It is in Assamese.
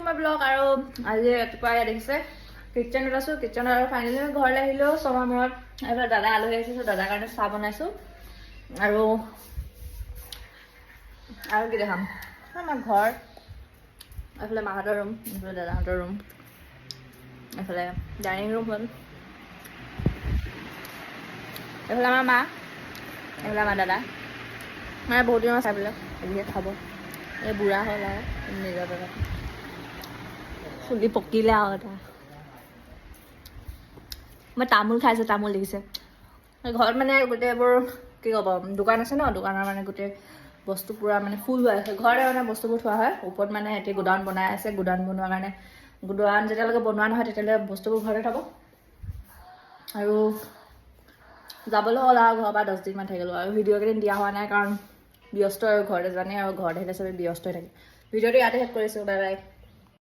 মাই ব্লগ আৰু আজি ৰাতিপুৱা ইয়াত দেখিছে কিটচেনত আছোঁ কিটচেনত আৰু ফাইনেলি মই ঘৰলৈ আহিলোঁ ছমাহ মূৰত এইফালে দাদা আলহী আহিছোঁ দাদাৰ কাৰণে চাহ বনাইছোঁ আৰু কি দেখাম আমাৰ ঘৰ এইফালে মাহঁতৰ ৰুম এইফালে দাদাহঁতৰ ৰুম এইফালে ডাইনিং ৰুম হ'ল এইফালে আমাৰ মা এইফালে আমাৰ দাদা মানে বহুত দিনৰ চাইবিলাক এদিকে খাব এই বুঢ়া হ'ল আৰু নিজৰ দাদা চুলি পকিলে আৰু এটা মই তামোল খাইছোঁ তামোল দেখিছে ঘৰত মানে গোটেইবোৰ কি ক'ব দোকান আছে ন দোকানৰ মানে গোটেই বস্তু পূৰা মানে ফুল হৈ আছে ঘৰতে মানে বস্তুবোৰ থোৱা হয় ওপৰত মানে এতিয়া গোডাউন বনাই আছে গোডাউন বনোৱাৰ কাৰণে গোডাউন যেতিয়ালৈকে বনোৱা নহয় তেতিয়ালৈকে বস্তুবোৰ ঘৰতে থ'ব আৰু যাবলৈ হ'ল আৰু ঘৰৰ পৰা 10 দিনমান থাকিলোঁ আৰু ভিডিঅ' কেইদিন দিয়া হোৱা নাই কাৰণ ব্যস্ত আৰু ঘৰতে জানে আৰু ঘৰত আহিলে চবেই ব্যস্ত হৈ থাকে ভিডিঅ'টো ইয়াতে শেষ কৰিছোঁ বাই বাই